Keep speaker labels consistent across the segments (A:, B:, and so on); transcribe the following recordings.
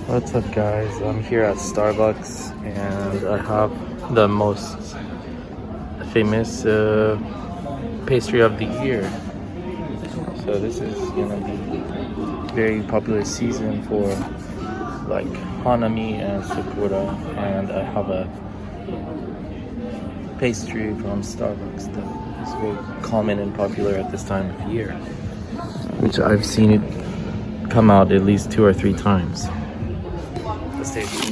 A: What's up, guys? I'm here at Starbucks and I have the most famous pastry of the year. So this is gonna be very popular season for like Hanami and Sakura, and I have a pastry from Starbucks that is very common and popular at this time of year, which I've seen it come out at least 2 or 3 times. Let's taste it.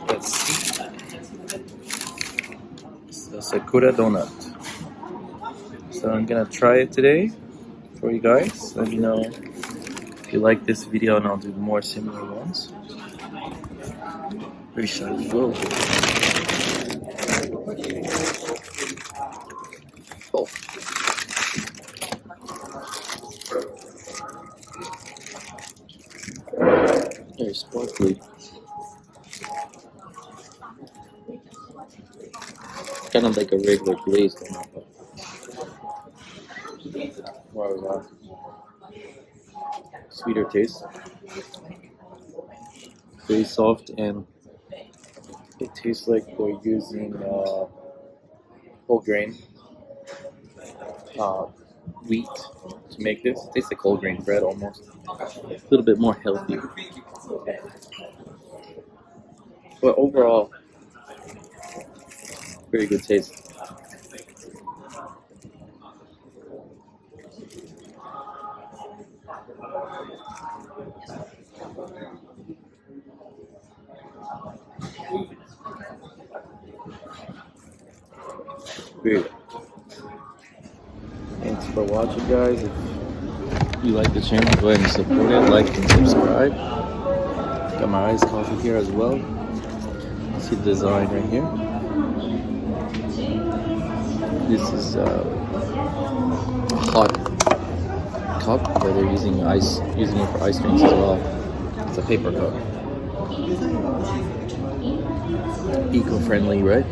A: Let's see. It's the Sakura donut. So I'm gonna try it today for you guys. Let me know if you like this video and I'll do more similar ones. Where shall we go? Oh. Very sparkly. Kind of like a regular glazed donut, but more of a sweeter taste. Very soft, and it tastes like they're using whole grain wheat to make this. It tastes like whole grain bread almost. A little bit more healthy. But overall, very good taste. Very good. Thanks for watching, guys. If you like the channel, go ahead and support it, like and subscribe. Got my iced coffee here as well. See the design right here. This is a hot cup where they're using it for ice drinks as well. It's a paper cup. Eco-friendly, right?